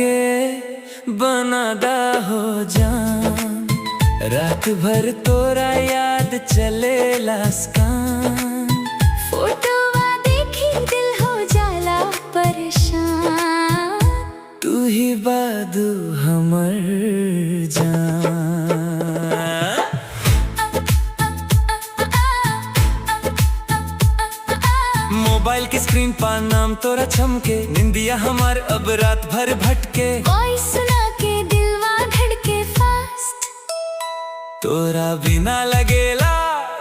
के बनादा हो जान, रात भर तोरा याद चलेला स्कान। फोटोवा देखी दिल हो जाला परेशान, तू ही बादू हमर जान। मोबाइल की स्क्रीन पर नाम तोरा चमके, निंदिया हमार अब रात भर भटके। वॉइस सुना के दिलवा धड़के फास्ट, तोरा बिना लगेला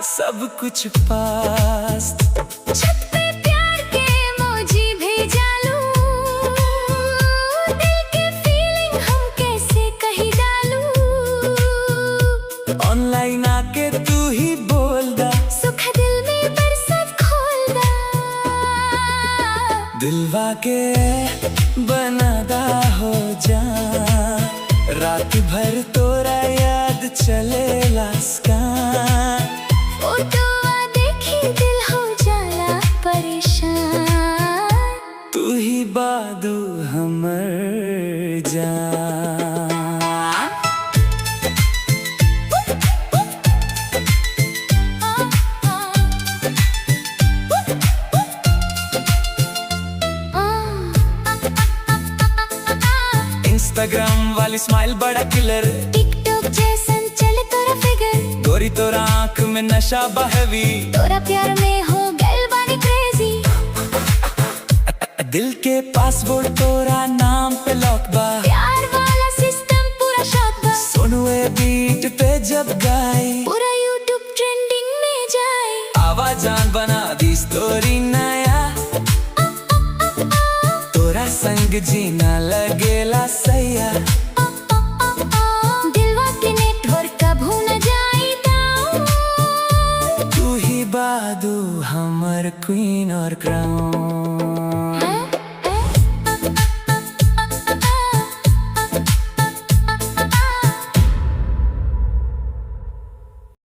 सब कुछ पास्ट। छत पे प्यार के इमोजी भेजा लूं, दिल के फीलिंग हम कैसे कहीं डालूं। ऑनलाइन आके तू ही बोल दा, सुख दिल में बरसात खोल दा। दिलवा के बनादा हो जा, रात भर तोरा याद चलेला स्कान। फोटोवा देखी दिल हो जाला परेशान, तू ही बादू हमर जान। इंस्टाग्राम वाली स्माइल बड़ा किलर, टिकटॉक जैसन चले तोरा फिगर। गोरी तोरा आँख में नशा बहवी, तोरा प्यार में हो गइल बानी क्रेजी। दिल के पासवर्ड तोरा नाम पे लॉक बा, प्यार वाला सिस्टम पूरा शॉक बा। सुनवे बीट पे जब गाई, पूरा यूट्यूब ट्रेंडिंग में जाए। आवाजान बना दी स्टोरी नया, तोरा संग जीना लगेला सैया। दिलवा के नेटवर्क कभू न जाई डाउन, तू ही बादू हमर क्वीन और क्राउन।